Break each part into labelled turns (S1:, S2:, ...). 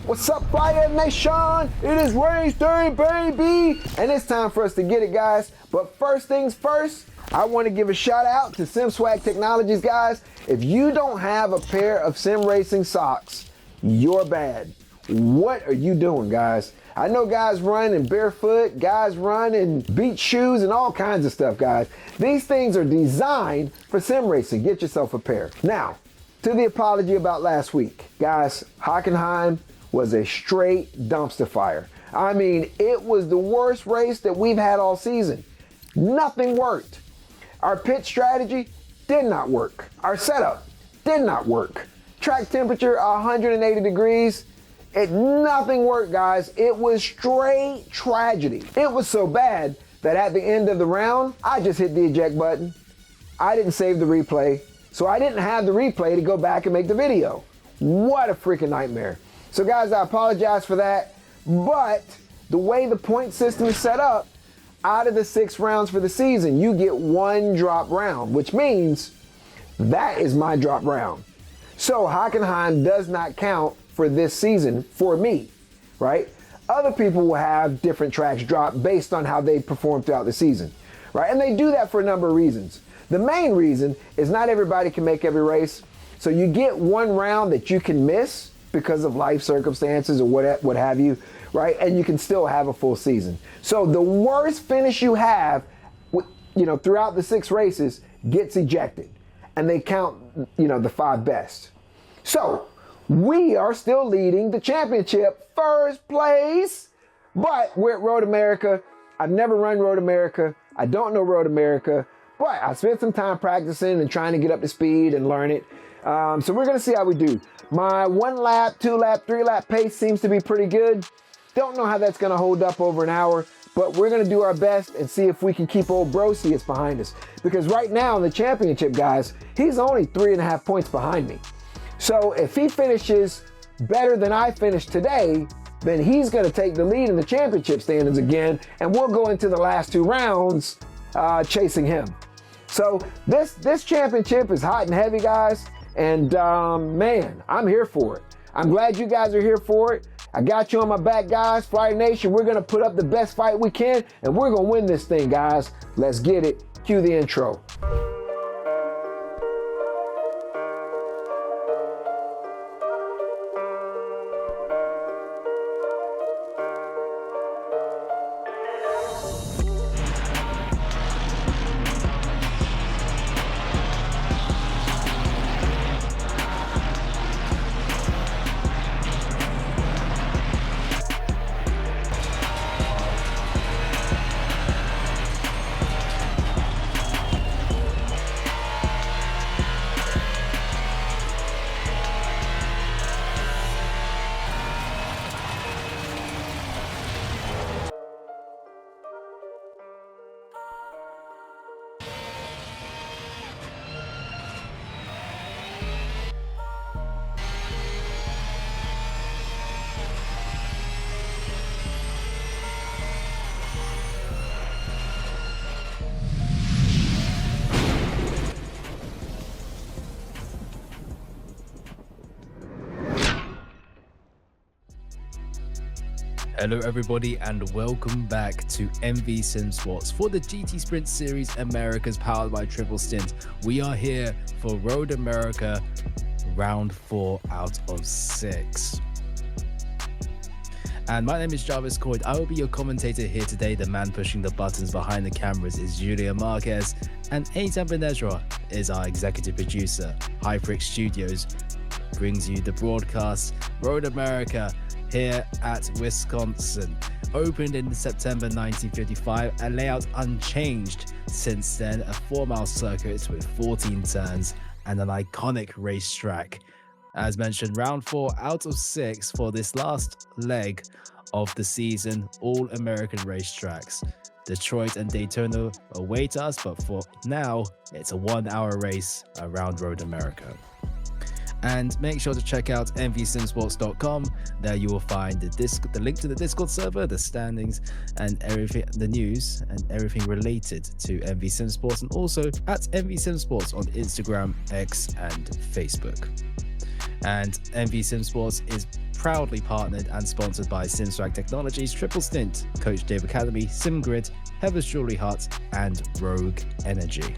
S1: What's up, Fire Nation? It is race day, baby! And it's time for us to get it, guys. But first things first, I want to give a shout out to SimSwag Technologies, guys. If you don't have a pair of sim racing socks, you're bad. What are you doing, guys? I know guys run in barefoot, guys run in beach shoes and all kinds of stuff, guys. These things are designed for sim racing. Get yourself a pair. Now, to the apology about last week. Guys, Hockenheim was a straight dumpster fire. I mean, it was the worst race that we've had all season. Nothing worked. Our pit strategy did not work. Our setup did not work. Track temperature 180 degrees. Nothing worked, guys. It was straight tragedy. It was so bad that at the end of the round, I just hit the eject button. I didn't save the replay, so I didn't have the replay to go back and make the video. What a freaking nightmare. So guys, I apologize for that, but the way the point system is set up, out of the 6 rounds for the season, you get 1 drop round, which means that is my drop round. So Hockenheim does not count for this season for me, right? Other people will have different tracks drop based on how they perform throughout the season, right? And they do that for a number of reasons. The main reason is not everybody can make every race. So you get 1 round that you can miss because of life circumstances or what have you, right? And you can still have a full season. So the worst finish you have, throughout the 6 races gets ejected, and they count, the 5 best. So we are still leading the championship, first place, but we're at Road America. I've never run Road America. I don't know Road America, but I spent some time practicing and trying to get up to speed and learn it. So we're gonna see how we do. My 1 lap, 2 lap, 3 lap pace seems to be pretty good. Don't know how that's gonna hold up over an hour, but we're gonna do our best and see if we can keep old Brosius behind us. Because right now in the championship, guys, he's only 3.5 points behind me. So if he finishes better than I finished today, then he's gonna take the lead in the championship standings again, and we'll go into the last 2 rounds chasing him. So this championship is hot and heavy, guys. And man, I'm here for it. I'm glad you guys are here for it. I got you on my back, guys. Fire Nation, we're gonna put up the best fight we can, and we're gonna win this thing, guys. Let's get it. Cue the intro.
S2: Hello everybody and welcome back to MV Sim Sports for the GT Sprint Series Americas powered by Triple Stint. We are here for Road America round 4 out of 6. And my name is Jarvis Coyd. I will be your commentator here today. The man pushing the buttons behind the cameras is Julia Marquez, and Eitan Benezra is our executive producer. Hyperix Studios brings you the broadcast. Road America here at Wisconsin, opened in September 1955, a layout unchanged since then, a 4-mile circuit with 14 turns and an iconic racetrack. As mentioned, round 4 out of 6 for this last leg of the season, all American racetracks. Detroit and Daytona await us, but for now, it's a 1-hour race around Road America. And make sure to check out mvsimsports.com. There you will find the link to the Discord server, the standings, and everything, the news, and everything related to MV Sim Sports, and also at MV Sim Sports on Instagram, X, and Facebook. And MV Sim Sports is proudly partnered and sponsored by SimSwag Technologies, Triple Stint, Coach Dave Academy, SimGrid, Heather's Jewelry Hut, and Rogue Energy.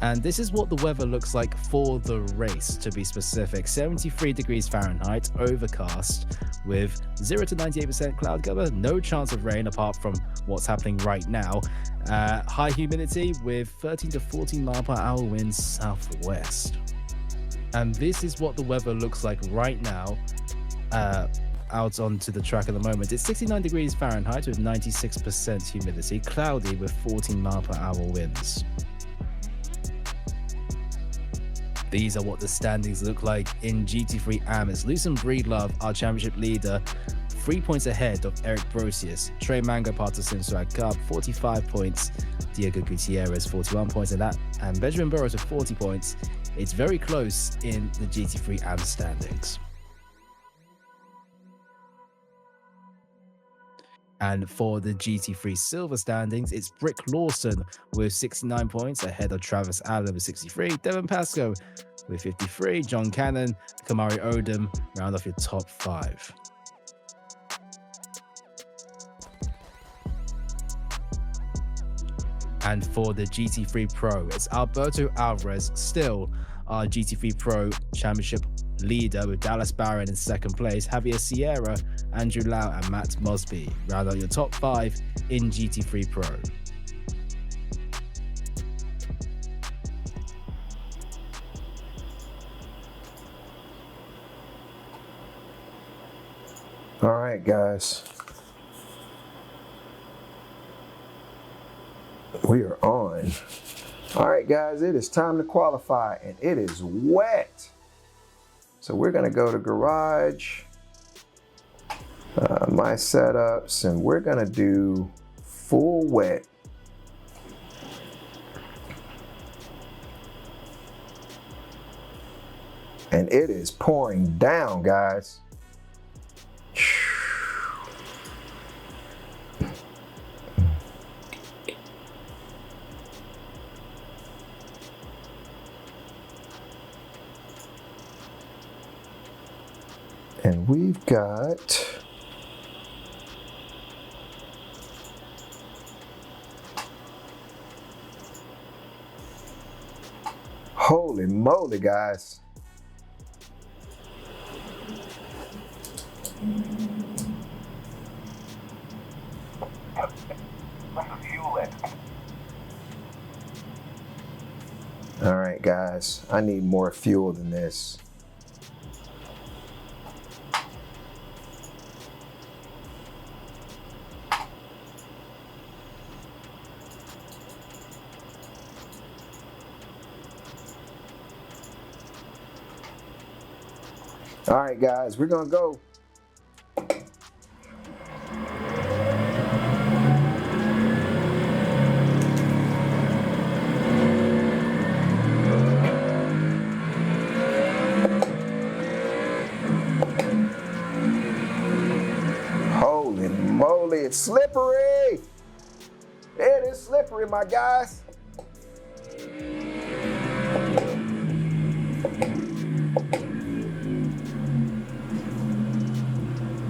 S2: And this is what the weather looks like for the race, to be specific. 73 degrees Fahrenheit, overcast, with 0 to 98% cloud cover, no chance of rain apart from what's happening right now. High humidity with 13 to 14 mile per hour winds southwest. And this is what the weather looks like right now out onto the track at the moment. It's 69 degrees Fahrenheit with 96% humidity, cloudy with 14 mile per hour winds. These are what the standings look like in GT3 AM. It's Lucien Breedlove, our championship leader, 3 points ahead of Eric Brosius. Trey Mango, part of SimSwag Cup, 45 points. Diego Gutierrez, 41 points, and Benjamin Burrows with 40 points. It's very close in the GT3 AM standings. And for the GT3 Silver standings, it's Brick Lawson with 69 points ahead of Travis Allen with 63, Devin Pascoe with 53, John Cannon, Kamari Odom round off your top 5. And for the GT3 Pro, it's Alberto Alvarez, still our GT3 Pro Championship leader, with Dallas Barron in second place, Javier Sierra, Andrew Lau, and Matt Mosby round out your top 5 in GT3 Pro.
S1: All right, guys. We are on. All right, guys, it is time to qualify, and it is wet. So we're gonna go to garage, my setups, and we're gonna do full wet. And it is pouring down, guys. And we've got holy moly, guys. All right, guys, I need more fuel than this. All right, guys, we're gonna go. Holy moly, it's slippery. It is slippery, my guys.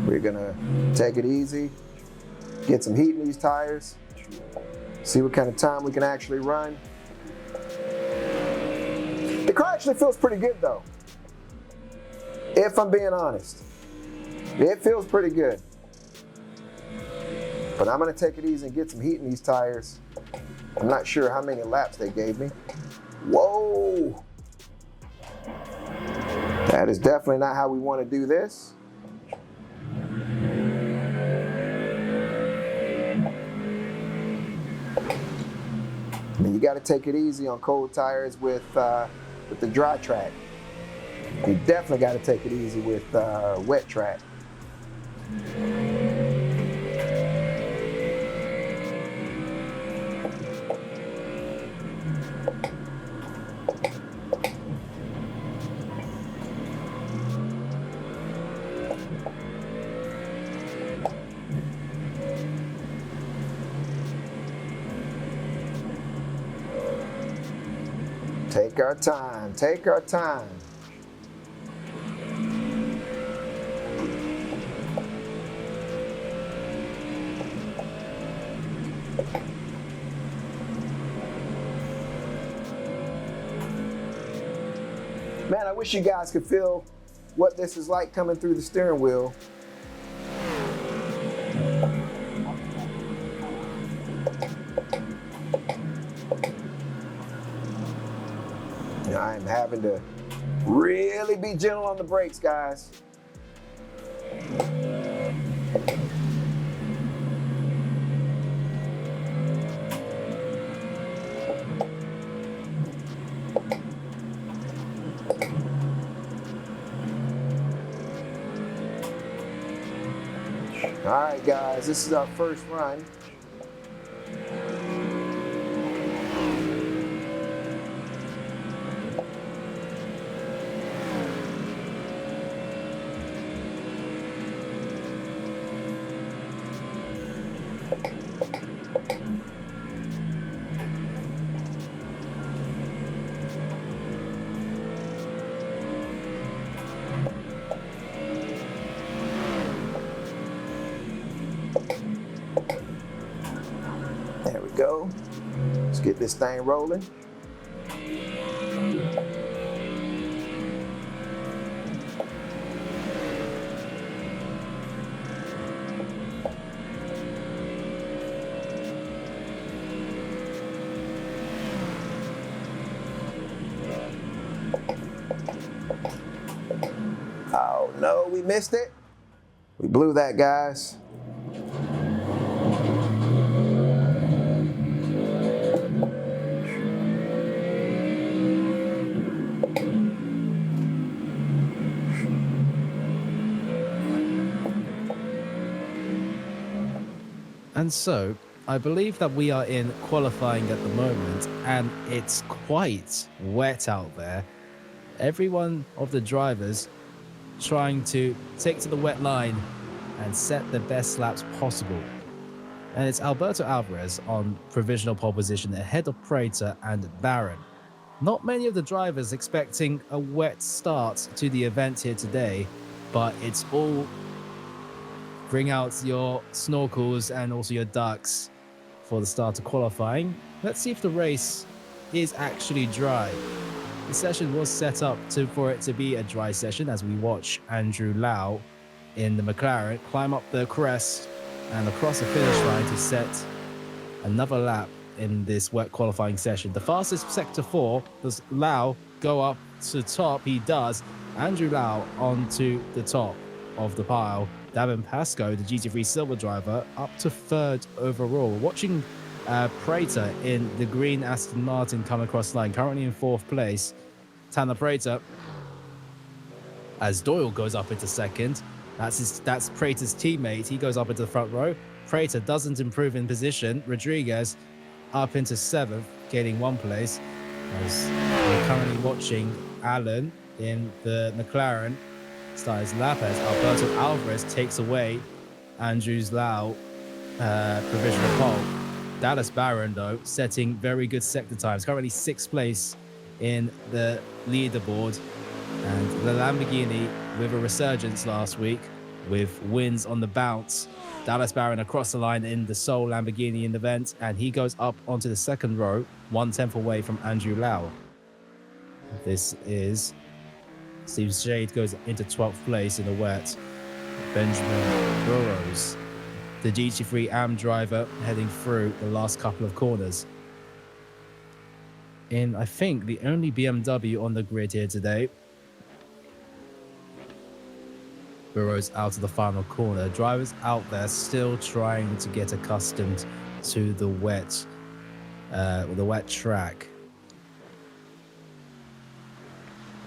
S1: We're gonna take it easy, get some heat in these tires, see what kind of time we can actually run. The car actually feels pretty good though, if I'm being honest. It feels pretty good. But I'm gonna take it easy and get some heat in these tires. I'm not sure how many laps they gave me. Whoa! That is definitely not how we want to do this. You got to take it easy on cold tires with the dry track. You definitely got to take it easy with wet track. Take our time, take our time. wish you guys could feel what this is like coming through the steering wheel. I am having to really be gentle on the brakes, guys. All right, guys, this is our first run. There we go. Let's get this thing rolling. Oh no, we missed it. We blew that, guys.
S2: And so, I believe that we are in qualifying at the moment, and it's quite wet out there. Every one of the drivers trying to take to the wet line and set the best laps possible. And it's Alberto Alvarez on provisional pole position ahead of Prater and Barron. Not many of the drivers expecting a wet start to the event here today, but it's all bring out your snorkels and also your ducks for the start of qualifying. Let's see if the race is actually dry. The session was set up for it to be a dry session as we watch Andrew Lau in the McLaren climb up the crest and across the finish line to set another lap in this wet qualifying session. The fastest sector 4, does Lau go up to top? He does. Andrew Lau onto the top of the pile. Davin Pascoe, the GT3 silver driver, up to 3rd overall. We're watching Prater in the green Aston Martin come across the line, currently in 4th place. Tanner Prater, as Doyle goes up into 2nd. That's Prater's teammate. He goes up into the front row. Prater doesn't improve in position. Rodriguez up into 7th, gaining 1 place. As we're currently watching Allen in the McLaren start his lap as Alberto Alvarez takes away Andrews Lau provisional pole. Dallas Barron, though, setting very good sector times, currently 6th place in the leaderboard. And the Lamborghini with a resurgence last week with wins on the bounce. Dallas Barron across the line in the sole Lamborghini in the event, and he goes up onto the 2nd row, 1/10 away from Andrew Lau. This is Steve Shade goes into 12th place in the wet. Benjamin Burrows, the GT3 AM driver, heading through the last couple of corners. In, I think, the only BMW on the grid here today. Burrows out of the final corner. Drivers out there still trying to get accustomed to the wet track.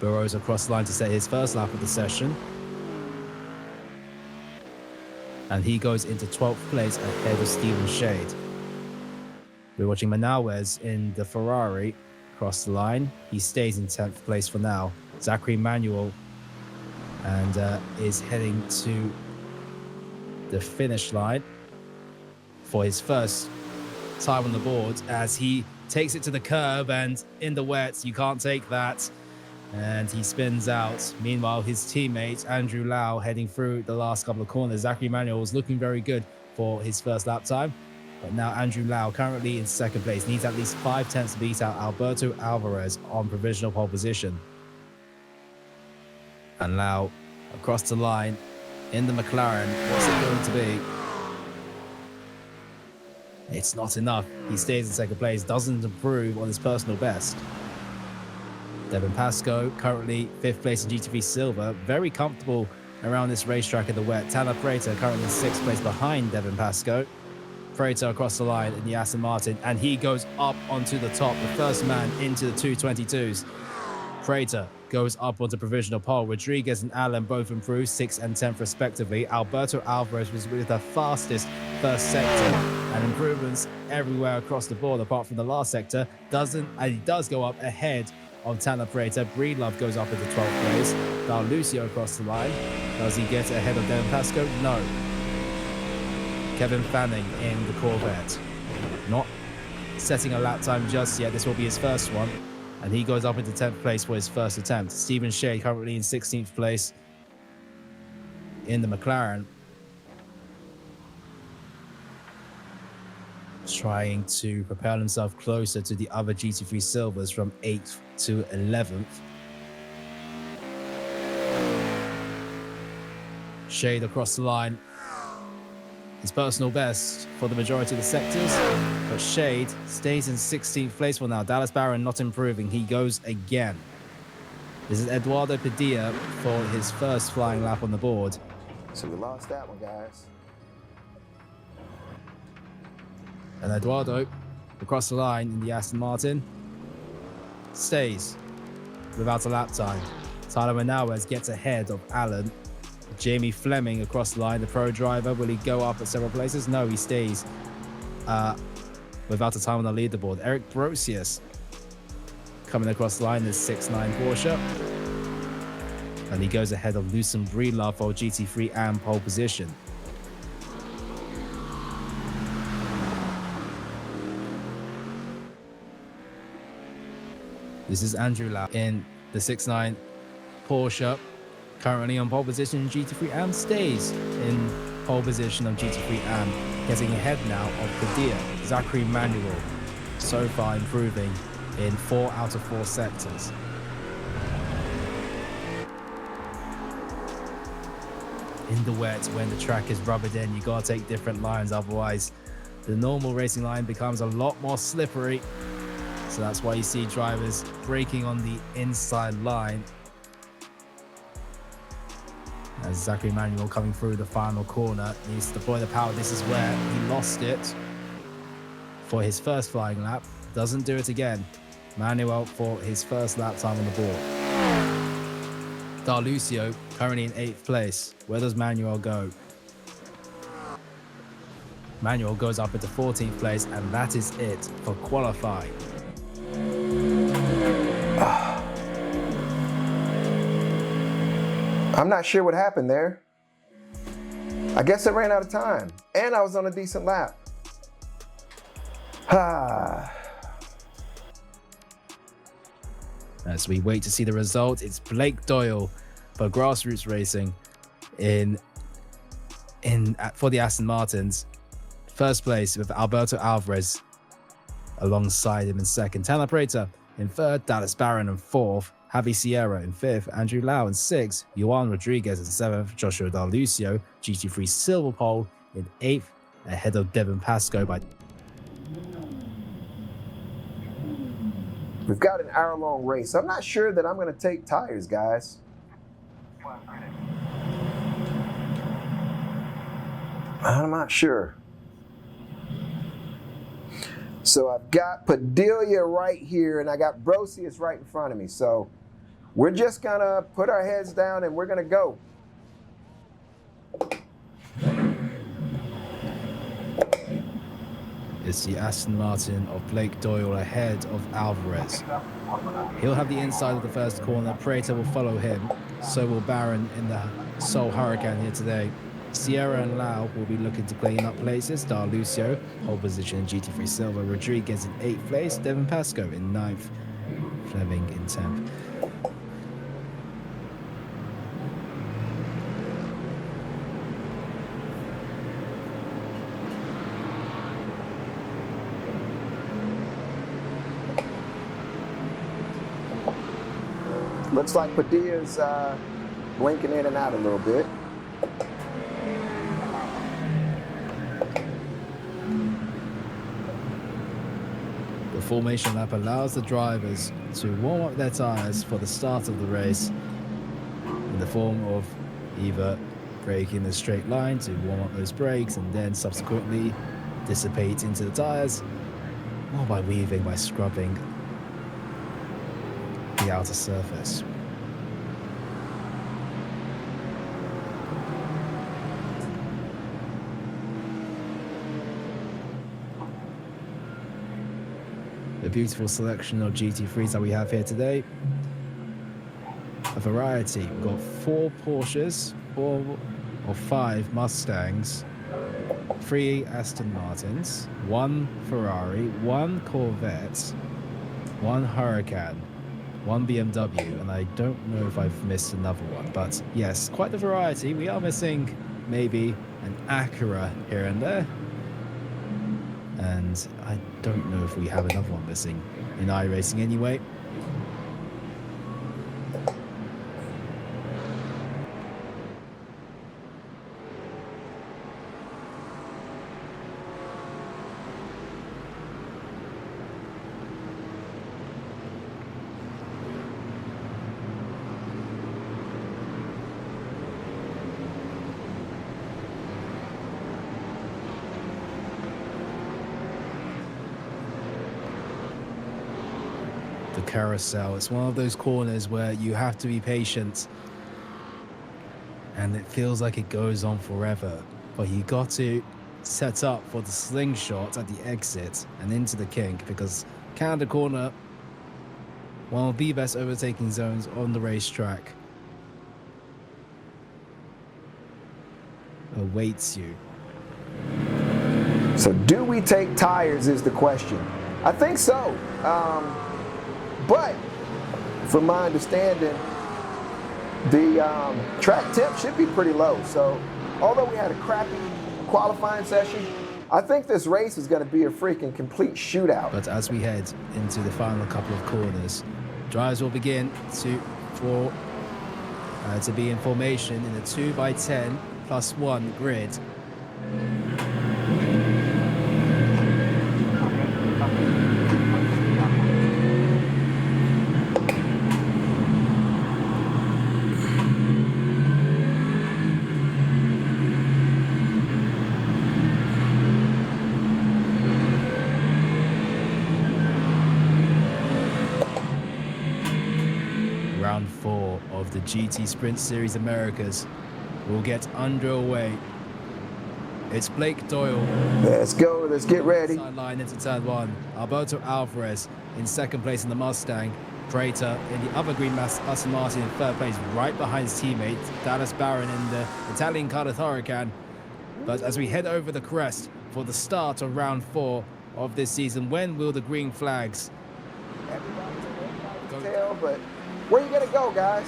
S2: Burrows across the line to set his first lap of the session. And he goes into 12th place ahead of Stephen Shade. We're watching Manalwes in the Ferrari across the line. He stays in 10th place for now. Zachary Manuel and is heading to the finish line for his first time on the board as he takes it to the curb, and in the wet, you can't take that. And he spins out. Meanwhile, his teammate, Andrew Lau, heading through the last couple of corners. Zachary Manuel was looking very good for his first lap time. But now Andrew Lau, currently in 2nd place, needs at least 5 tenths to beat out Alberto Alvarez on provisional pole position. And Lau across the line in the McLaren. What's it going to be? It's not enough. He stays in second place, doesn't improve on his personal best. Devin Pascoe, currently 5th place in GT3 Silver, very comfortable around this racetrack in the wet. Tanner Prater currently in 6th place behind Devin Pascoe. Prater across the line in the Aston Martin, and he goes up onto the top, the first man into the 222s. Prater goes up onto provisional pole. Rodriguez and Allen both improve 6th and 10th respectively. Alberto Alvarez was with the fastest first sector, and improvements everywhere across the board apart from the last sector. He does go up ahead of Tanner Prater. Breedlove goes up into 12th place. Lucio across the line. Does he get ahead of Devin Pascoe? No. Kevin Fanning in the Corvette. Not setting a lap time just yet. This will be his first one. And he goes up into 10th place for his first attempt. Stephen Shea currently in 16th place in the McLaren. Trying to propel himself closer to the other GT3 Silvers from 8th to 11th. Shade across the line. His personal best for the majority of the sectors, but Shade stays in 16th place for now. Dallas Barron not improving. He goes again. This is Eduardo Padilla for his first flying lap on the board.
S1: So we lost that one, guys.
S2: And Eduardo, across the line in the Aston Martin, stays without a lap time. Tyler Manauez gets ahead of Allen. Jamie Fleming across the line, the pro driver. Will he go up at several places? No, he stays without a time on the leaderboard. Eric Brosius coming across the line, this 6.9 Porsche. And he goes ahead of Lucien Breedlove for GT3 and pole position. This is Andrew Lau in the 6.9 Porsche, currently on pole position in GT3 Am, stays in pole position of GT3 Am, getting ahead now of Padilla. Zachary Manuel, so far improving in 4 out of 4 sectors. In the wet, when the track is rubbered in, you gotta take different lines, otherwise the normal racing line becomes a lot more slippery. So that's why you see drivers braking on the inside line. As Zachary Manuel coming through the final corner, needs to deploy the power. This is where he lost it for his first flying lap. Doesn't do it again. Manuel for his first lap time on the board. D'Arlucio currently in 8th place. Where does Manuel go? Manuel goes up into 14th place, and that is it for qualifying.
S1: I'm not sure what happened there. I guess I ran out of time, and I was on a decent lap.
S2: As we wait to see the result, it's Blake Doyle for Grassroots Racing for the Aston Martins. First place with Alberto Alvarez alongside him in second. Tanner Prater in third, Dallas Barron in fourth, Javi Sierra in fifth, Andrew Lau in sixth, Juan Rodriguez in seventh, Joshua D'Arlucio, GT3 silver pole in eighth, ahead of Devin Pascoe by...
S1: We've got an hour-long race. I'm not sure that I'm going to take tires, guys. I'm not sure. So I've got Padilla right here, and I got Brosius right in front of me. So we're just going to put our heads down, and we're going to go.
S2: It's the Aston Martin of Blake Doyle ahead of Alvarez. He'll have the inside of the first corner. Prater will follow him. So will Barron in the Soul Hurricane here today. Sierra and Lau will be looking to clean up places. D'Arlucio, pole position in GT3 Silver. Rodriguez in 8th place. Devin Pascoe in 9th. Fleming in 10th.
S1: Looks like Padilla's blinking in and out a little bit.
S2: The formation lap allows the drivers to warm up their tyres for the start of the race in the form of either braking the straight line to warm up those brakes and then subsequently dissipate into the tyres, or by weaving, by scrubbing the outer surface. The beautiful selection of GT3s that we have here today. A variety. We've got 4 Porsches, 4 or 5 Mustangs, 3 Aston Martins, 1 Ferrari, 1 Corvette, 1 Hurricane, 1 BMW, and I don't know if I've missed another one, but yes, quite the variety. We are missing maybe an Acura here and there, and I don't know if we have another one missing in iRacing anyway. The carousel, it's one of those corners where you have to be patient and it feels like it goes on forever, but you got to set up for the slingshot at the exit and into the kink, because Canada corner, one of the best overtaking zones on the racetrack, awaits you.
S1: So do we take tires is the question. I think so. But from my understanding, the track temp should be pretty low. So although we had a crappy qualifying session, I think this race is going to be a freaking complete shootout.
S2: But as we head into the final couple of corners, drivers will begin to be in formation in a 2x10+1 grid. Round 4 of the GT Sprint Series Americas will get underway. It's Blake Doyle.
S1: Let's go, let's get ready.
S2: Sideline into turn 1. Alberto Alvarez in second place in the Mustang. Prater in the other green Aston Martin in third place, right behind his teammate Dallas Barron in the Italian Cardiff Hurricane. But as we head over the crest for the start of round 4 of this season, when will the green flags
S1: Tell, but where you gonna go, guys?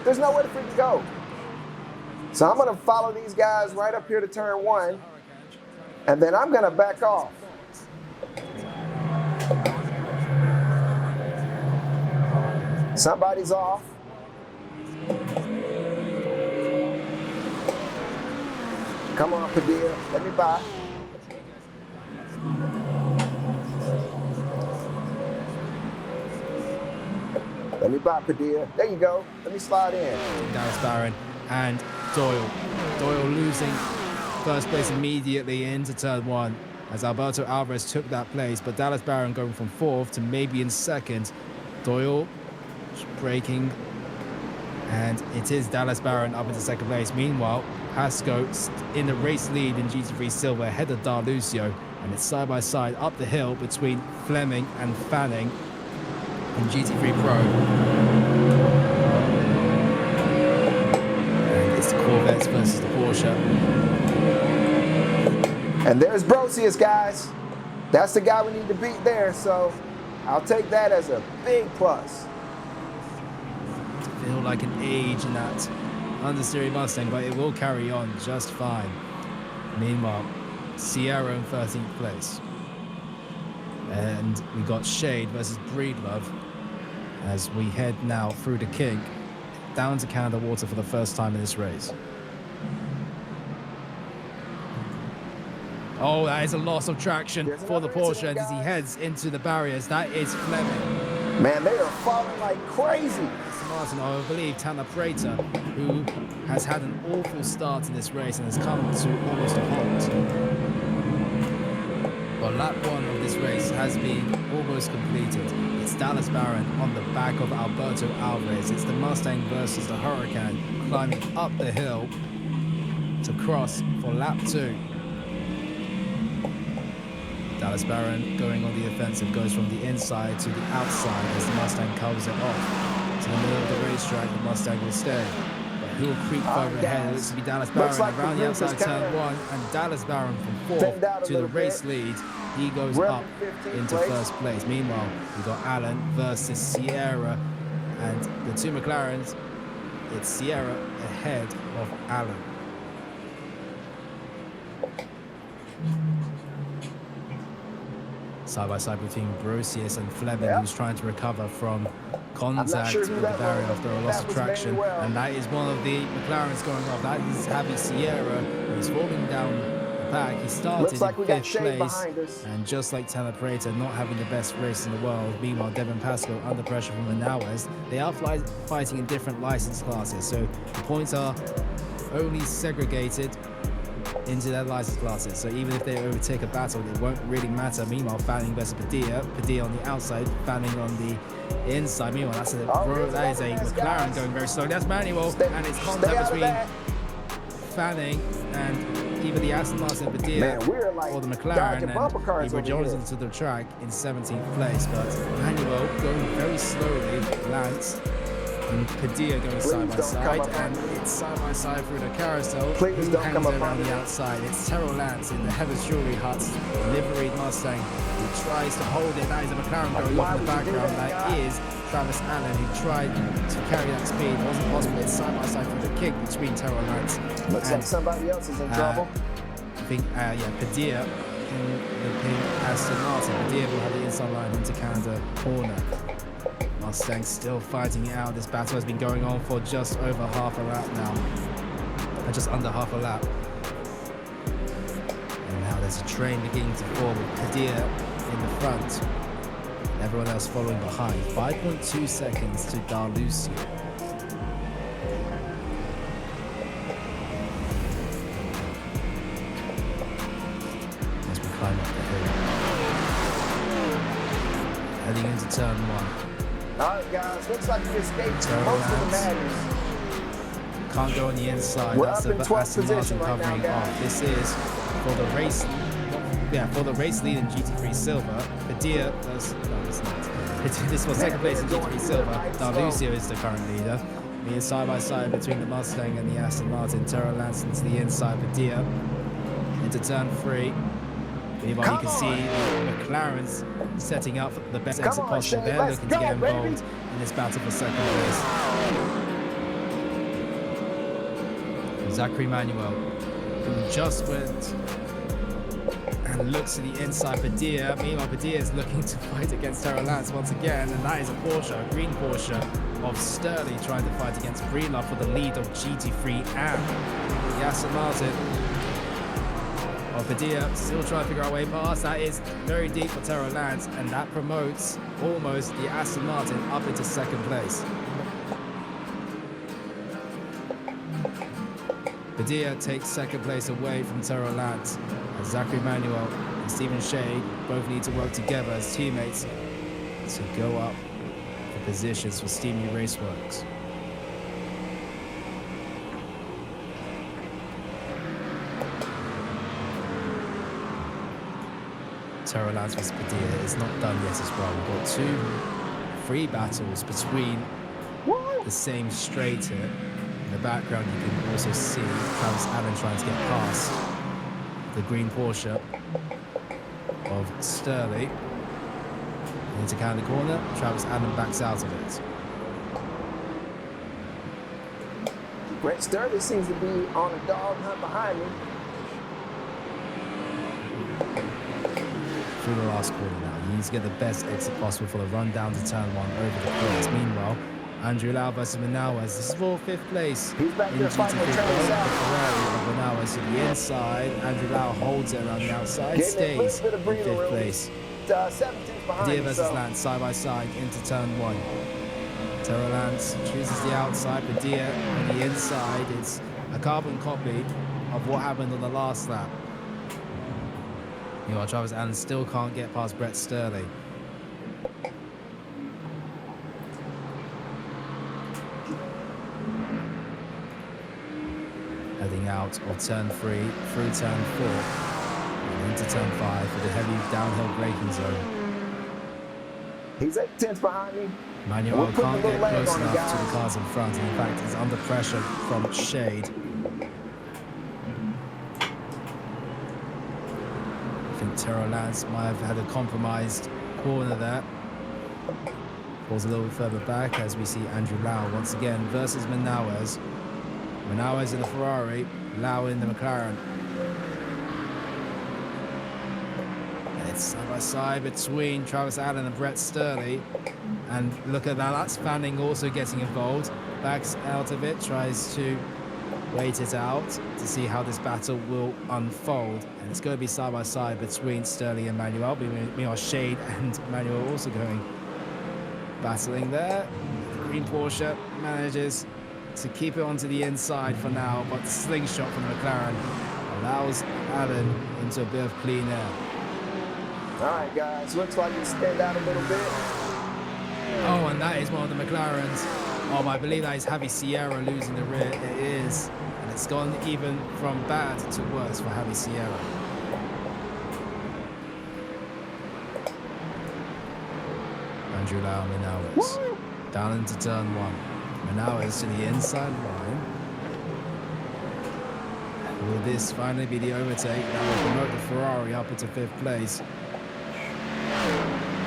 S1: There's nowhere to freaking go. So I'm gonna follow these guys right up here to turn 1, and then I'm gonna back off. Somebody's off. Come on, Padilla, let me by. Let me by, Padilla. There you go. Let me slide in.
S2: Dallas Barron and Doyle. Doyle losing first place immediately into turn 1 as Alberto Alvarez took that place, but Dallas Barron going from 4th to maybe in 2nd. Doyle braking, and it is Dallas Barron up into 2nd place. Meanwhile, Pasco in the race lead in GT3 Silver ahead of D'Arlusio, and it's side by side up the hill between Fleming and Fanning in GT3 Pro. And it's the Corvettes versus the Porsche.
S1: And there's Brosius, guys. That's the guy we need to beat there, so I'll take that as a big plus.
S2: Feel like an age in that understeering Mustang, but it will carry on just fine. Meanwhile, Sierra in 13th place. And we got Shade versus Breedlove as we head now through the kink down to Canada water for the first time in this race. Oh, that is a loss of traction for the Porsche as he heads into the barriers. That is Fleming.
S1: Man, they are falling like crazy.
S2: Martin, I believe Tanner Prater, who has had an awful start in this race and has come to almost a halt. Well, lap one of this race has been almost completed. It's Dallas Barron on the back of Alberto Alvarez. It's the Mustang versus the Hurricane climbing up the hill to cross for lap two. Dallas Barron going on the offensive, goes from the inside to the outside as the Mustang covers it off. To the middle of the racetrack, the Mustang will stay. But who will creep further ahead? It looks to be Dallas Barron around the outside turn one, and Dallas Barron from fourth to the race lead. He goes up into first place. Meanwhile, we've got Allen versus Sierra, and the two McLarens, it's Sierra ahead of Allen. Side by side between Brosius and Fleming, who's trying to recover from contact with the barrier after a loss of traction. And that is one of the McLarens going off. That is Javi Sierra, who's falling down the pack. He started in fifth place, and just like Tanner Prater, not having the best race in the world. Meanwhile, Devin Pascoe under pressure from Manawes. They are fighting in different license classes, so the points are only segregated into their license classes, so even if they overtake a battle, it won't really matter. Meanwhile, Fanning versus Padilla on the outside, Fanning on the inside. Meanwhile, that is a McLaren going very slow. That's manual, and it's contact between Fanning and either the Aston Martin Padilla or the McLaren, and he joins into the track in 17th place. But Manuel going very slowly, Lance and Padilla going side by side, and it's side by side through the carousel. Who hangs around the outside? It's Terrell Lance in the Heather's Jewelry Hut's liveried Mustang, who tries to hold it. That is a McLaren going off in the background. That is Travis Allen, who tried to carry that speed. It wasn't possible. It's side by side through the kick between Terrell Lance.
S1: Looks like somebody else is in trouble.
S2: I think, Padilla in the pink Aston Martin. Padilla will have the inside line into Canada corner. Mustang still fighting it out. This battle has been going on for just over half a lap now. Just under half a lap. And now there's a train beginning to form with Padilla in the front. And everyone else following behind. 5.2 seconds to Darlucio. As we climb up the hill. Heading into turn one.
S1: All right, guys, looks like we escaped most of the matters.
S2: Can't go on the inside.
S1: We're
S2: That's
S1: up in
S2: the
S1: 12th
S2: Aston
S1: position
S2: Martin
S1: right
S2: covering
S1: now,
S2: off. This is for the race. For the race lead in GT3 Silver. Padilla does. No, it's not. This was second place in GT3 Silver. Darlucio is the current leader. Being side by side between the Mustang and the Aston Martin. Terrell Lance to the inside. Padilla into turn three. Meanwhile, you can see the McLarens setting up the best exit possible. They're looking to get involved in this battle for second place. Zachary Manuel, who just went and looks to the inside Padilla. Meanwhile, Padilla is looking to fight against Terrell Lance once again, and that is a Porsche, a green Porsche of Sterling trying to fight against Breedlove for the lead of GT3 and the Aston Martin. Padilla still trying to figure out a way past. That is very deep for Terrell Lance, and that promotes almost the Aston Martin up into second place. Padilla takes second place away from Terrell Lance, as Zachary Manuel and Stephen Shade both need to work together as teammates to go up for positions for Steamy Raceworks. Terrell Lance vs Padilla is not done yet as well. We've got two free battles between the same straight here. In the background, you can also see Travis Allen trying to get past the green Porsche of Sterling. Into Canada corner, Travis Allen backs out of it.
S1: Brett Sterling seems to be on a dog hunt behind me.
S2: Through the last corner now. He needs to get the best exit possible for the run down to turn one over the points. Meanwhile, Andrew Lau versus Manauas. This is for 5th place
S1: He's back
S2: in
S1: there
S2: GT3.
S1: fighting with Travis
S2: The
S1: out.
S2: Ferrari of Manauas to the inside. Andrew Lau holds it around the outside,
S1: Getting a
S2: stays
S1: little bit of
S2: in
S1: breathing
S2: 5th
S1: room.
S2: place.
S1: 17th behind
S2: Padilla
S1: me,
S2: versus
S1: so.
S2: Lance side by side into turn 1. Terra Lance chooses the outside, Padilla on the inside. It's a carbon copy of what happened on the last lap. You know, Travis Allen still can't get past Brett Sterling. Heading out of turn 3 through turn 4 and into turn 5 for the heavy downhill braking zone.
S1: He's 8 tenths behind me.
S2: Manuel
S1: We're putting
S2: can't
S1: a little
S2: get
S1: lag
S2: close
S1: on it,
S2: enough to the
S1: guys.
S2: cars in front, and in fact is under pressure from shade. I think Terra Lance might have had a compromised corner there. Falls a little bit further back as we see Andrew Lau once again versus Manauas. Manauas in the Ferrari, Lau in the McLaren. And it's side by side between Travis Allen and Brett Sterling. And look at that, that's Fanning also getting involved. Backs out of it, tries to wait it out to see how this battle will unfold. And it's going to be side by side between Sterling and Manuel. Meanwhile, Shade and Manuel also going battling there. The green Porsche manages to keep it onto the inside for now, but the slingshot from McLaren allows Allen into a bit of clean air.
S1: All right, guys, looks like it's stand out a little bit.
S2: Oh, and that is one of the McLarens. Oh, I believe that is Javi Sierra losing the rear. It is. And it's gone even from bad to worse for Javi Sierra. Andrew Lau Manauas. Down into turn 1. Manauas to the inside line. Will this finally be the overtake that will promote the Ferrari up into 5th place?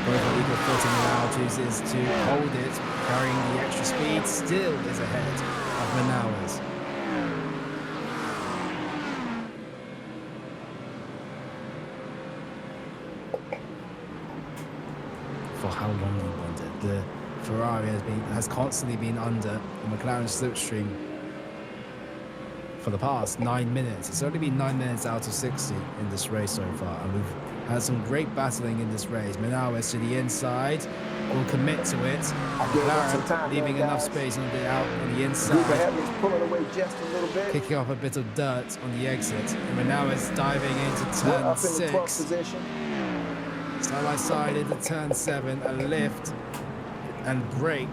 S2: Both are equal footing. Lau chooses to hold it, carrying the extra speed, still is ahead of Manauas. For how long, you wonder? The Ferrari has constantly been under the McLaren slipstream for the past 9 minutes. It's only been 9 minutes out of 60 in this race so far, and we've had some great battling in this race. Manauas to the inside, will commit to it. McLaren leaving enough space on the inside.
S1: Pulling away just a little bit.
S2: Kicking up a bit of dirt on the exit. And Manauas diving into turn
S1: up in the 12th
S2: 6.
S1: position.
S2: Side by side into turn 7, a lift and brake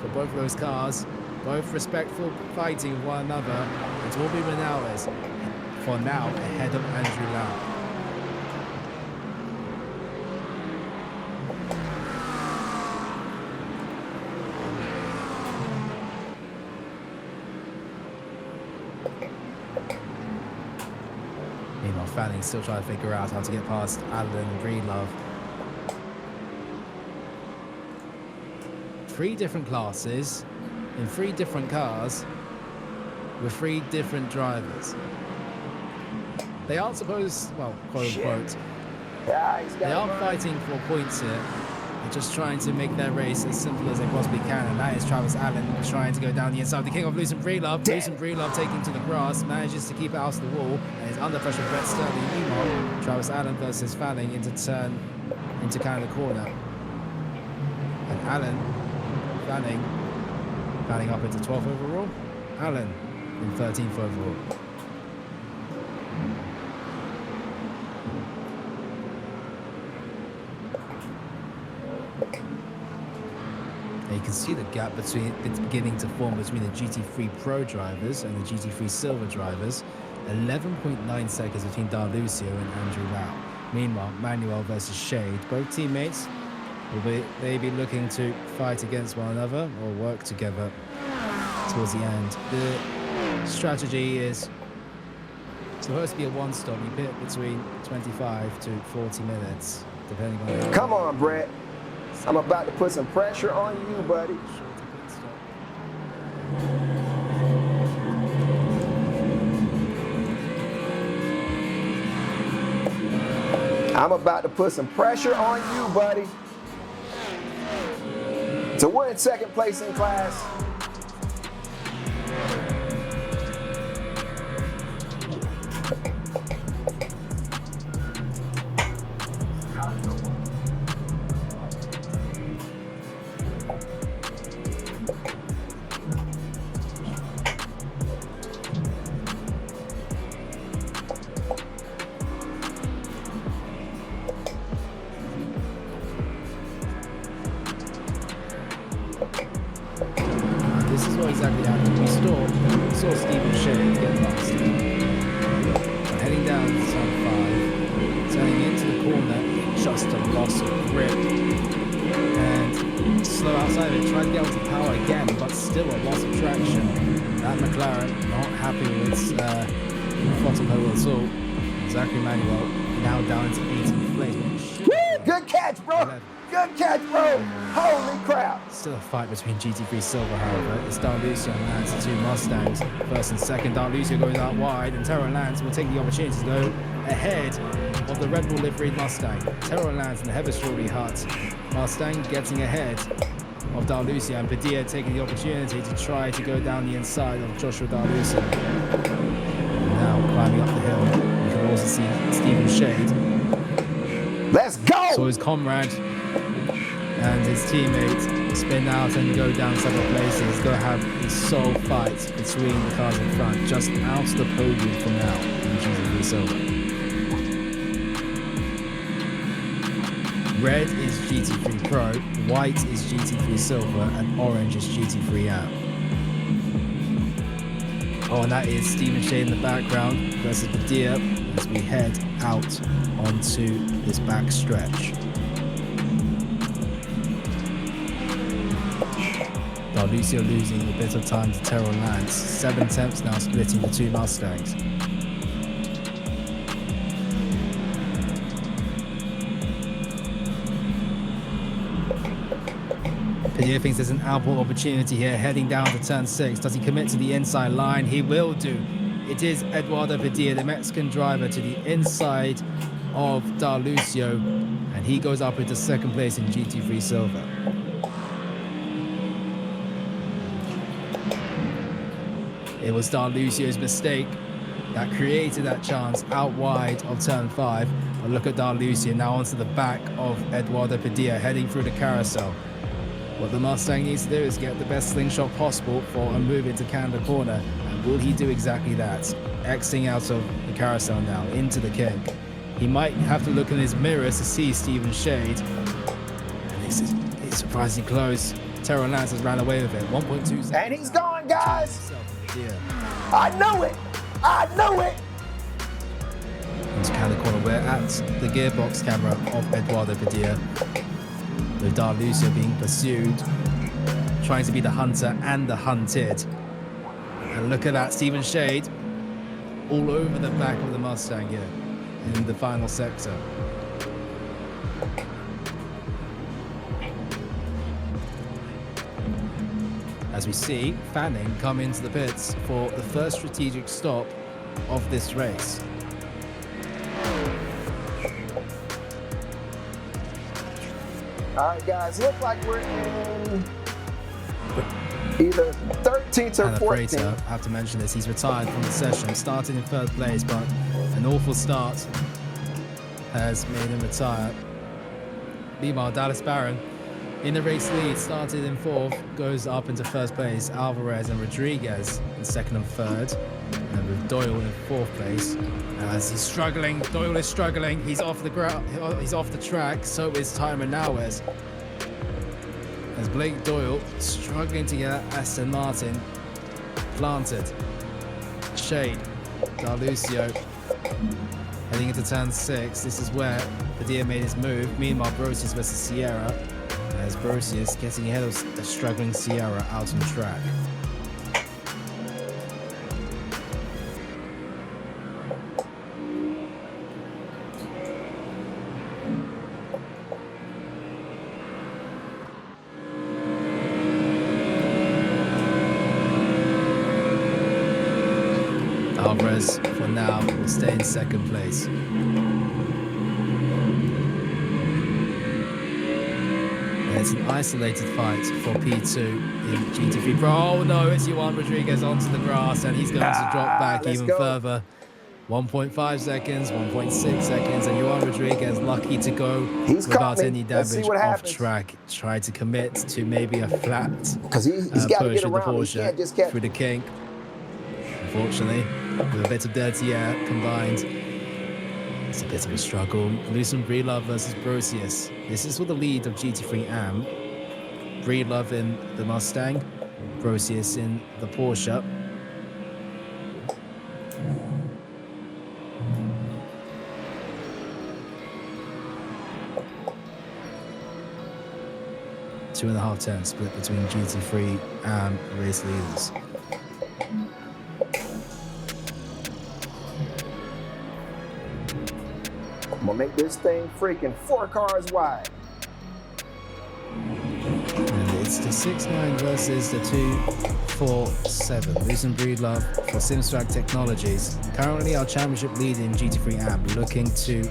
S2: for both of those cars. Both respectful, fighting one another. It will be Manauas for now ahead of Andrew Lau. Meanwhile, Fanning still trying to figure out how to get past Allen and Breedlove. 3 different classes in 3 different cars with 3 different drivers. They aren't supposed, well, quote unquote, they are fighting for points here. They're just trying to make their race as simple as they possibly can, and that is Travis Allen trying to go down the inside. The king of Lucent Breedlove. Lucent Breedlove taking to the grass, manages to keep it out of the wall, and is under pressure. Brett Sterling. Meanwhile, Travis Allen versus Fanning into kind of the corner. And Allen, Fanning up into 12th overall. Allen in 13th overall. And you can see the gap it's beginning to form between the GT3 Pro drivers and the GT3 Silver drivers. 11.9 seconds between D'Arlucio and Andrew Lau. Meanwhile, Manuel versus Shade, both teammates, will they be looking to fight against one another or work together towards the end. The strategy is supposed to be a one-stop. You pit between 25 to 40 minutes, depending on...
S1: Come on, Brett. I'm about to put some pressure on you, buddy. I'm about to put some pressure on you, buddy. So we're in second place in class.
S2: This is what exactly happened. We saw Stephen Shea get lost. Heading down to turn 5, turning into the corner, just a loss of grip. And slow outside of it, tried to get onto power again, but still a loss of traction. That McLaren not happy with its bottom pedal at all. Zachary Manuel now down into 18th place.
S1: Woo! Good catch, bro! Good catch, bro! Holy crap!
S2: Still a fight between GT3 Silver, however. It's Darlucio and Lance, the two Mustangs. First and second, Darlucio goes out wide, and Terrell Lance will take the opportunity to go ahead of the Red Bull liveried Mustang. Terrell Lance and the Heather Strawberry Hut Mustang getting ahead of Darlucio, and Padilla taking the opportunity to try to go down the inside of Joshua Darlucio. Now climbing up the hill, you can also see Stephen Shade.
S1: Let's go!
S2: So his comrade and his teammate spin out and go down several places. Go have a sole fight between the cars in front, just out of the podium for now in GT3 Silver. Red is GT3 Pro, white is GT3 Silver, and orange is GT3 Am. Oh, and that is Stephen Shea in the background versus Padilla as we head out onto this back stretch. Darlucio losing a bit of time to Terrell Lance. 7 attempts now splitting the two Mustangs. Padilla thinks there's an ample opportunity here, heading down to turn 6. Does he commit to the inside line? He will do. It is Eduardo Padilla, the Mexican driver, to the inside of Darlucio, and he goes up into second place in GT3 Silver. It was Darlucio's mistake that created that chance out wide of turn 5. But look at Darlucio now onto the back of Eduardo Padilla, heading through the carousel. What the Mustang needs to do is get the best slingshot possible for a move into Canada corner. And will he do exactly that? Exiting out of the carousel now, into the kink. He might have to look in his mirrors to see Stephen Shade. And it's surprisingly close. Terrell Lance has ran away with it. 1.2 seconds.
S1: And he's gone, guys!
S2: Yeah.
S1: I know it! I know it!
S2: Into Canada corner, we're at the gearbox camera of Eduardo Padilla, with Darlucio being pursued, trying to be the hunter and the hunted. And look at that, Stephen Shade all over the back of the Mustang here in the final sector. As we see Fanning come into the pits for the first strategic stop of this race.
S1: All right, guys, look like we're in either 13th or 14th.
S2: I have to mention this, he's retired from the session, started in 3rd place, but an awful start has made him retire. Meanwhile, Dallas Barron in the race lead, started in 4th, goes up into 1st place. Alvarez and Rodriguez in 2nd and 3rd, and with Doyle in 4th place. As he's struggling, Doyle is struggling. He's off the ground. He's off the track. So is Tyron Nawes. As Blake Doyle struggling to get Aston Martin planted. Shade, Darlucio heading into turn 6. This is where Padilla made his move. Meanwhile, Brosius versus Sierra. As Brosius getting ahead of a struggling Sierra out on track. Alvarez, for now, will stay in 2nd place. it's an isolated fight for P2 in GT3 Pro. Oh no, it's Juan Rodriguez onto the grass, and he's going to drop back even further. 1.5 seconds, 1.6 seconds, and Juan Rodriguez lucky to go without any damage off track. Tried to commit to maybe a flat
S1: because he's got to get around.
S2: Porsche
S1: he can't just get
S2: through the kink. Unfortunately, with a bit of dirty air combined, it's a bit of a struggle. Losing Breedlove versus Brosius. This is for the lead of GT3 AM. Breedlove in the Mustang, Brosius in the Porsche. Two and a half turns split between GT3 and race leaders.
S1: I'm gonna make this thing freaking 4 cars wide.
S2: And it's the 6.9 versus the 2.47. Losing Breedlove for SimSwag Technologies. Currently our championship lead in GT3 AM, looking to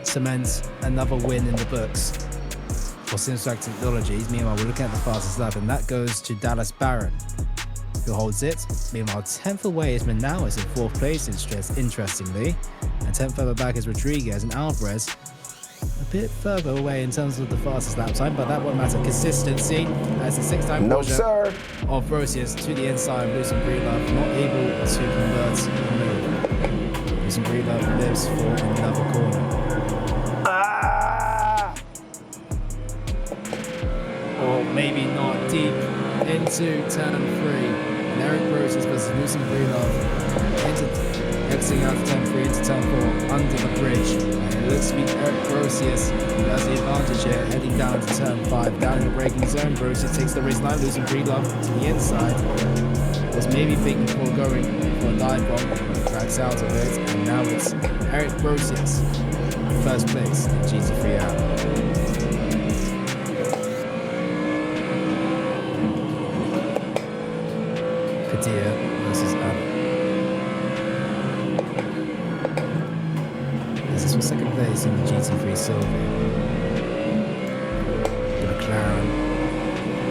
S2: cement another win in the books for SimSwag Technologies. Meanwhile, we're looking at the fastest lap, and that goes to Dallas Barron, who holds it. Meanwhile, 10th away is Manaus in 4th place, interestingly. And 10th further back is Rodriguez, and Alvarez a bit further away in terms of the fastest lap time, but that won't matter. Consistency as the 6-time Porsche of Brosius to the inside. Losing Breedlove not able to convert the move. Losing Breedlove lives for another corner. Or maybe not, deep into turn 3. And Eric Brosius versus Losing Breedlove exiting out of turn 3 into turn 4 under the bridge. And it looks to be Eric Brosius who has the advantage here, heading down to turn 5, down in the braking zone. Brosius takes the race line, Losing Breedlove to the inside. Was maybe thinking before going for a dive bomb, backs out of it, and now it's Eric Brosius, first place in GT3 AM. Padilla versus Adam. This is for second place in the GT3 Silver. The McLaren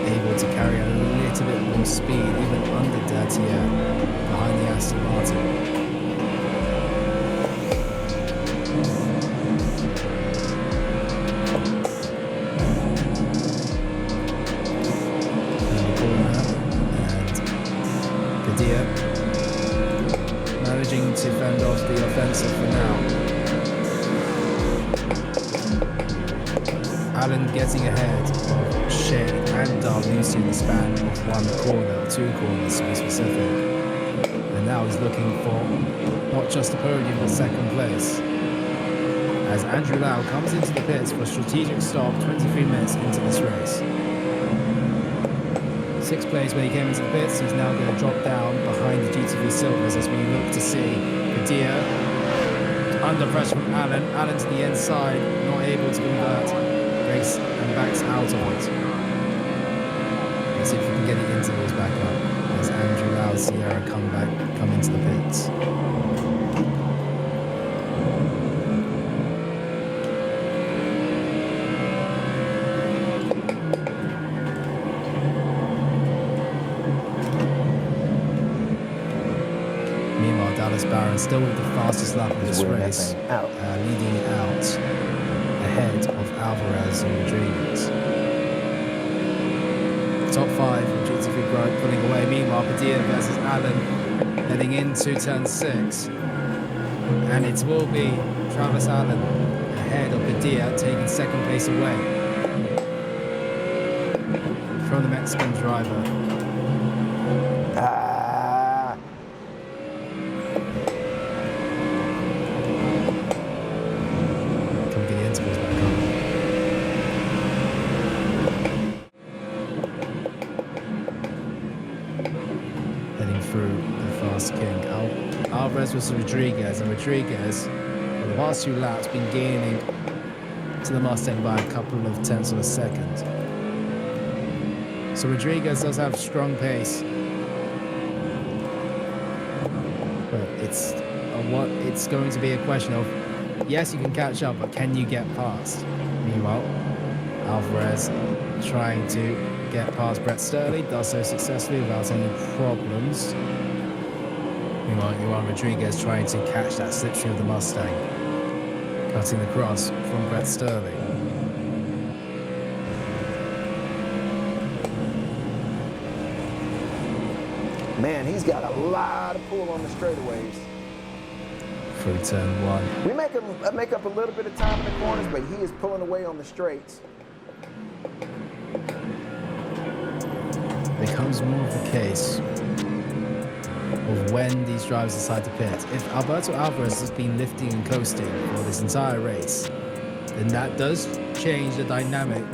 S2: able to carry a little bit more speed, even under dirty air, behind the Aston Martin. Managing to fend off the offensive for now. Allen getting ahead of Shea and Darlucci in the span of 1 corner, or 2 corners to be specific. And now he's looking for not just the podium but second place. As Andrew Lau comes into the pits for a strategic stop 23 minutes into this race. 6th place when he came into the pits. He's now going to drop down behind the GT3 Silvers as we look to see Padilla under pressure from Allen. Allen to the inside, not able to convert. Race and backs out of it. Let's see if we can get the intervals back up as Andrew Lau and Sierra come into the pits. Barron still with the fastest lap of this race, leading it out ahead of Alvarez and Rodriguez. Top 5 from GT3 Pro pulling away. Meanwhile, Padilla versus Allen heading into turn 6, and it will be Travis Allen ahead of Padilla, taking second place away from the Mexican driver. Alvarez was Rodriguez, and Rodriguez, for the last 2 laps, been gaining to the Mustang by a couple of tenths of a second. So Rodriguez does have strong pace, but it's going to be a question of, yes, you can catch up, but can you get past? Meanwhile, Alvarez trying to get past Brett Sterling, does so successfully without any problems. Meanwhile, Johan Rodriguez trying to catch that slipstream of the Mustang, cutting the cross from Brett Sterling.
S1: Man, he's got a lot of pull on the straightaways.
S2: Through turn one.
S1: We make up a little bit of time in the corners, but he is pulling away on the straights.
S2: Becomes more of the case of when these drivers decide to pit. If Alberto Alvarez has been lifting and coasting for this entire race, then that does change the dynamic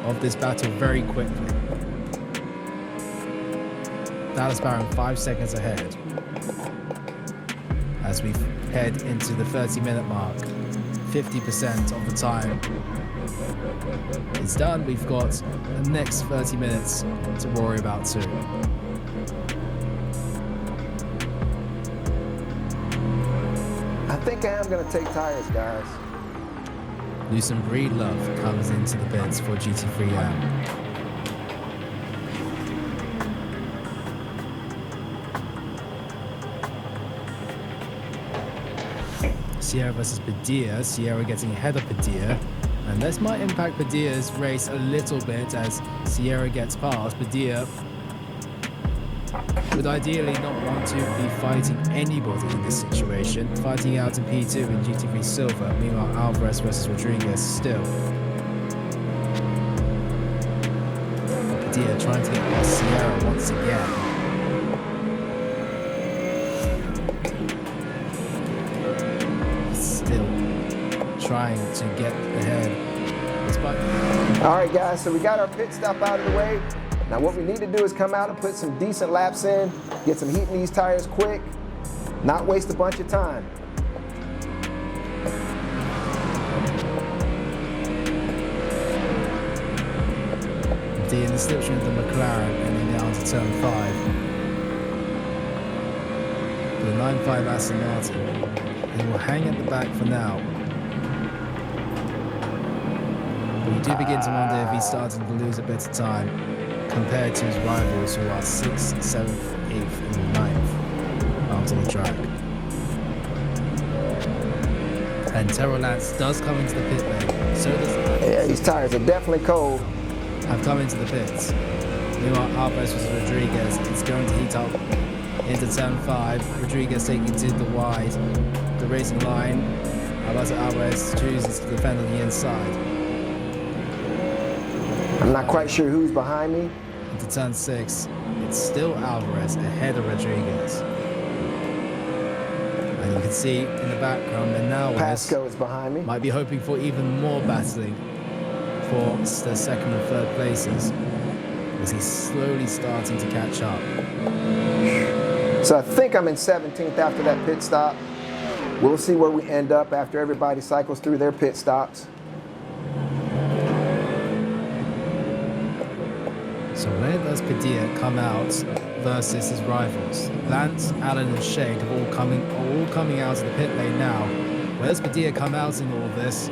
S2: of this battle very quickly. Dallas Barron 5 seconds ahead as we head into the 30-minute mark. 50% of the time is done. We've got the next 30 minutes to worry about too.
S1: I think I am going to take tires, guys.
S2: Lucien Breedlove comes into the pits for GT3. Sierra versus Padilla. Sierra getting ahead of Padilla. And this might impact Padilla's race a little bit as Sierra gets past. Padilla would ideally not want to be fighting anybody in this situation. Fighting out in P2 in GT3 Silver. Meanwhile, Alvarez versus Rodriguez still. Padilla trying to get past Sierra once again. Trying to get ahead.
S1: All right, guys, so we got our pit stop out of the way. Now what we need to do is come out and put some decent laps in, get some heat in these tires quick, not waste a bunch of time.
S2: In the slipstream of the McLaren and then down to turn 5. The 9.5 Aston Martin. They will hang at the back for now. We do begin to wonder if he's starting to lose a bit of time compared to his rivals who are 6th, 7th, 8th and 9th onto the track. And Terrell Lance does come into the pit lane. So does...
S1: Yeah, these tires are definitely cold.
S2: Have come into the pits. Meanwhile, Alvarez versus Rodriguez. It's going to heat up into turn 5. Rodriguez taking to the wide, the racing line. Alberto Alvarez chooses to defend on the inside.
S1: I'm not quite sure who's behind me.
S2: Into turn 6, it's still Alvarez ahead of Rodriguez. And you can see in the background that now
S1: Pasco is behind me.
S2: Might be hoping for even more battling for the 2nd and 3rd places as he's slowly starting to catch up.
S1: So I think I'm in 17th after that pit stop. We'll see where we end up after everybody cycles through their pit stops.
S2: So where does Padilla come out versus his rivals? Lance, Allen and Shade are all coming out of the pit lane now. Where does Padilla come out in all of this?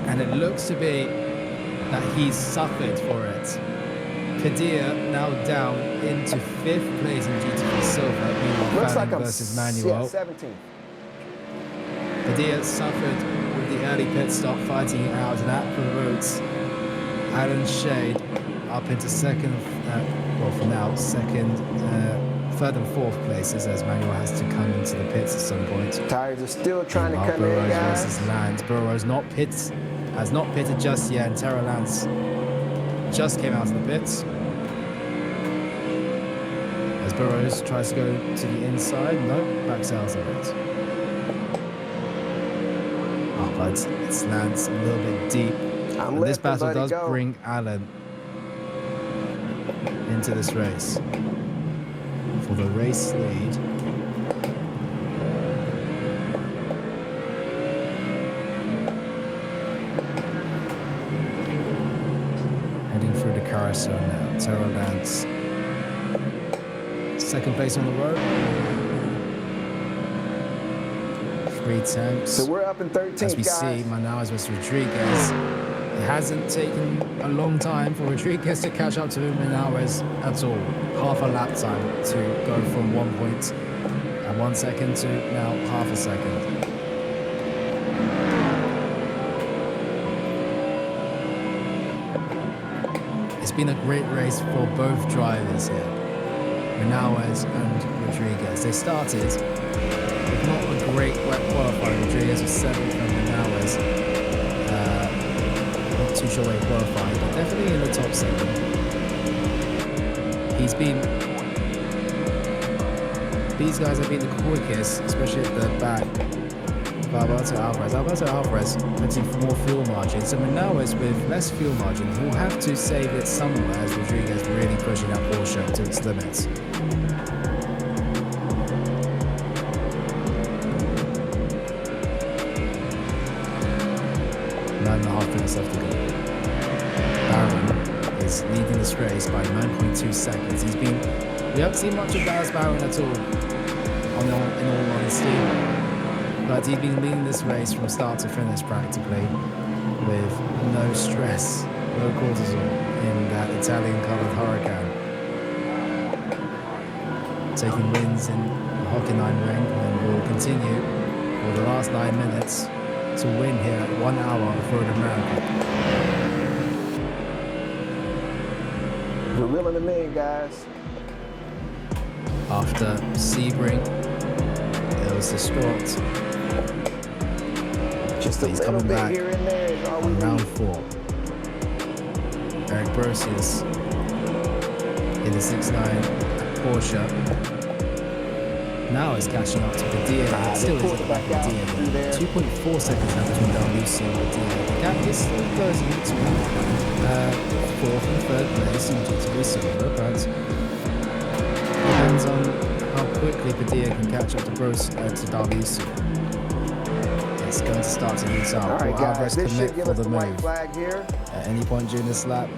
S2: And it looks to be that he's suffered for it. Padilla now down into 5th place in GT3 Silver.
S1: Looks like I'm
S2: versus Manuel.
S1: 17th.
S2: Padilla suffered with the early pit stop, fighting it out, and that promotes Alan Shade up into 2nd, well for now, 2nd, 3rd and 4th places as Manuel has to come into the pits at some point.
S1: Tires are still trying to come
S2: Burrows
S1: in, guys.
S2: versus Lance. Burrows has not pitted just yet, and Terra Lance just came out of the pits. As Burrows tries to go to the inside, no, backs out of it. Oh, but it's Lance a little bit deep. And this battle does bring Allen into this race for the race lead. Heading through the carousel now. Terra Lance, 2nd place on the road. 3 attempts.
S1: So we're up in 13th,
S2: As we
S1: guys.
S2: see, Manaus versus Rodriguez. It hasn't taken a long time for Rodriguez to catch up to Manaus at all. Half a lap time to go from 1 second to now half a second. It's been a great race for both drivers here, Manaus and Rodriguez. They started with not a great wet qualifying. Rodriguez was 7th and Manaus not too sure where he qualified, but definitely in the top 7. These guys have been the quickest, especially at the back of Alberto Alvarez. Alberto Alvarez puts in more fuel margin, so Manaus with less fuel margin will have to save it somewhere as Rodriguez really pushing that Porsche to its limits. 9.5 minutes left to go. Barron is leading this race by 9.2 seconds. We haven't seen much of Barron at all, in all honesty. But he's been leading this race from start to finish practically with no stress, no cortisol in that Italian-coloured Hurricane. Taking wins in the Hockenheim ring and will continue for the last 9 minutes to win here at 1 hour of Road America.
S1: We're reeling them in, guys.
S2: After Sebring, it was distraught.
S1: Just a
S2: He's
S1: little
S2: coming
S1: bit
S2: back
S1: here and there is all we
S2: on round
S1: need.
S2: 4. Eric Brosius in the 6.9 Porsche. Now it's catching up to Padilla. It still is at the back of Padilla. 2.4 seconds now between Lucio and Padilla. The gap is still closing between 4th and 3rd place in GT3 Silver, but depends on how quickly Padilla can catch up to D'Arlusio. It's going to start to heat up.
S1: All right,
S2: Will
S1: guys,
S2: Alvarez
S1: this
S2: commit
S1: should give
S2: for
S1: us
S2: the
S1: the white
S2: move
S1: flag here.
S2: at any point during this lap?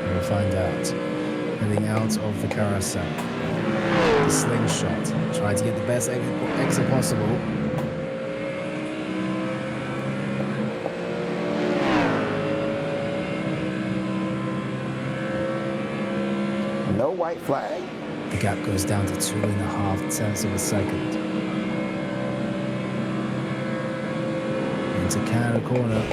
S2: We'll find out. Heading out of the carousel. The slingshot. Trying to get the best exit possible.
S1: No white flag.
S2: The gap goes down to 2.5 tenths of a second. Into Canada corner.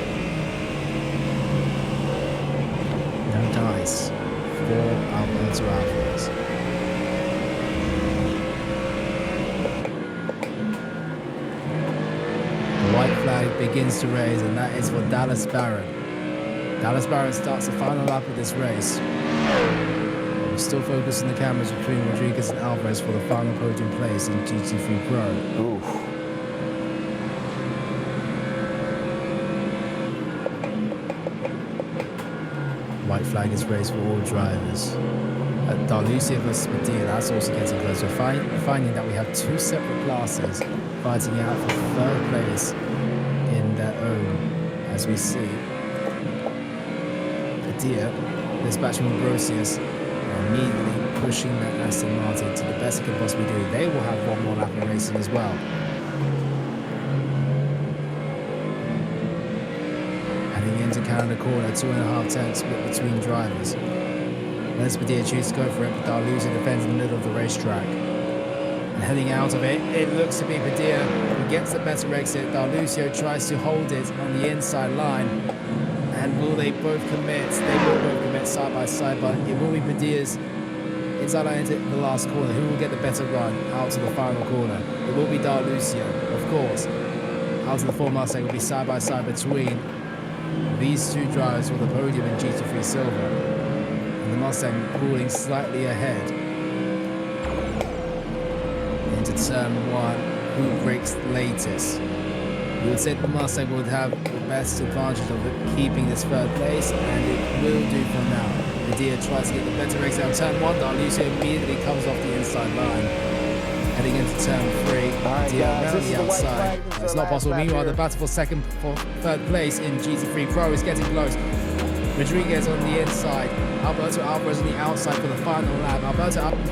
S2: No dice for Alberto Alvarez. The white flag begins to raise, and that is for Dallas Barron. Dallas Barron starts the final lap of this race. We're still focusing the cameras between Rodriguez and Alvarez for the final podium place in GT3 Pro.
S1: Oof.
S2: White flag is raised for all drivers. D'Arlusio versus Padilla, that's also getting closer. Finding that we have 2 separate classes fighting out for 3rd place in their own, as we see. Padilla, dispatching Brosius, immediately pushing that Aston Martin to the best it can possibly do. They will have 1 more lap of racing as well. Heading into Canada corner, 2.5 tenths split between drivers. Let's Padilla choose to go for it, but D'Arlusio defends in the middle of the racetrack. And heading out of it, it looks to be Padilla who gets the better exit. D'Arlusio tries to hold it on the inside line. And will they both commit? They will both commit side by side, but it will be Padilla's inside line into the last corner. Who will get the better run out to the final corner? It will be D'Arlusio, of course. Out to the 4 Mustang will be side by side between these 2 drivers for the podium in GT3 Silver. And the Mustang pulling slightly ahead into turn 1. Who breaks latest? You would say the Mustang would have the best advantage of it, keeping this 3rd place, and it will do for now. Padilla tries to get the better exit on turn 1. D'Arlusio immediately comes off the inside line. Heading into turn 3, Padilla around the outside. It's not possible. Meanwhile, the battle for 3rd place in GT3 Pro is getting close. Rodriguez on the inside. Alberto Alvarez on the outside for the final lap. Alberto Alvarez.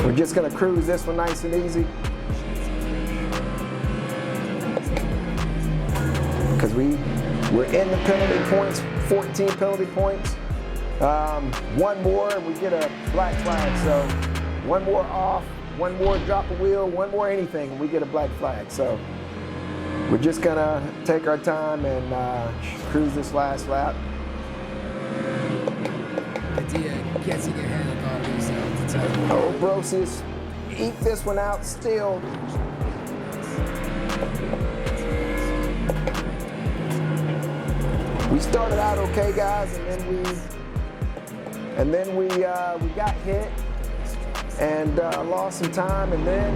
S1: We're just gonna cruise this one nice and easy. Because we're in the penalty points, 14 penalty points. One more and we get a black flag. So one more off, one more drop a wheel, one more anything and we get a black flag. So we're just gonna take our time and cruise this last lap.
S2: Getting ahead of ourselves.
S1: Oh, Brosius, eat this one out still. We started out okay, guys, and then we got hit and lost some time, and then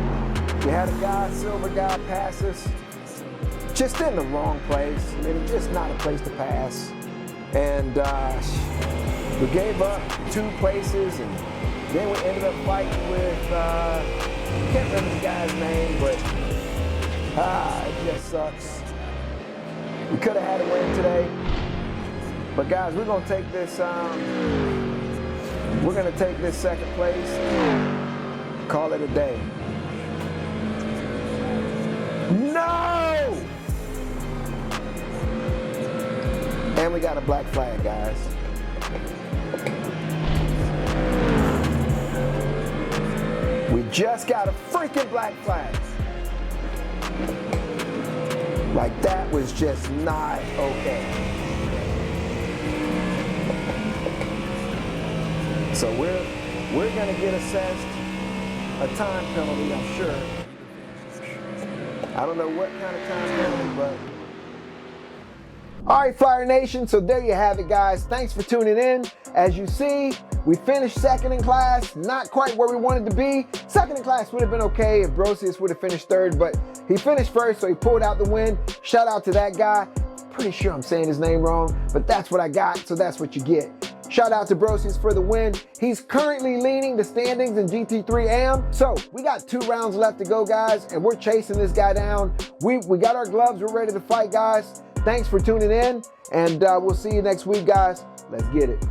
S1: we had a silver guy pass us, just in the wrong place. I mean, just not a place to pass, and we gave up 2 places, and then we ended up fighting with I can't remember the guy's name, but it just sucks. We could have had a win today. But guys, we're gonna take this. We're gonna take this second place. Call it a day. No! And we got a black flag, guys. We just got a freaking black flag. Like that was just not okay. So we're gonna get assessed a time penalty, I'm sure. I don't know what kind of time penalty, but. All right, Flyer Nation, so there you have it, guys. Thanks for tuning in. As you see, we finished second in class, not quite where we wanted to be. Second in class would have been okay if Brosius would have finished third, but he finished first, so he pulled out the win. Shout out to that guy. Pretty sure I'm saying his name wrong, but that's what I got, so that's what you get. Shout out to Brosius for the win. He's currently leading the standings in GT3 AM. So we got 2 rounds left to go, guys, and we're chasing this guy down. We got our gloves. We're ready to fight, guys. Thanks for tuning in, and we'll see you next week, guys. Let's get it.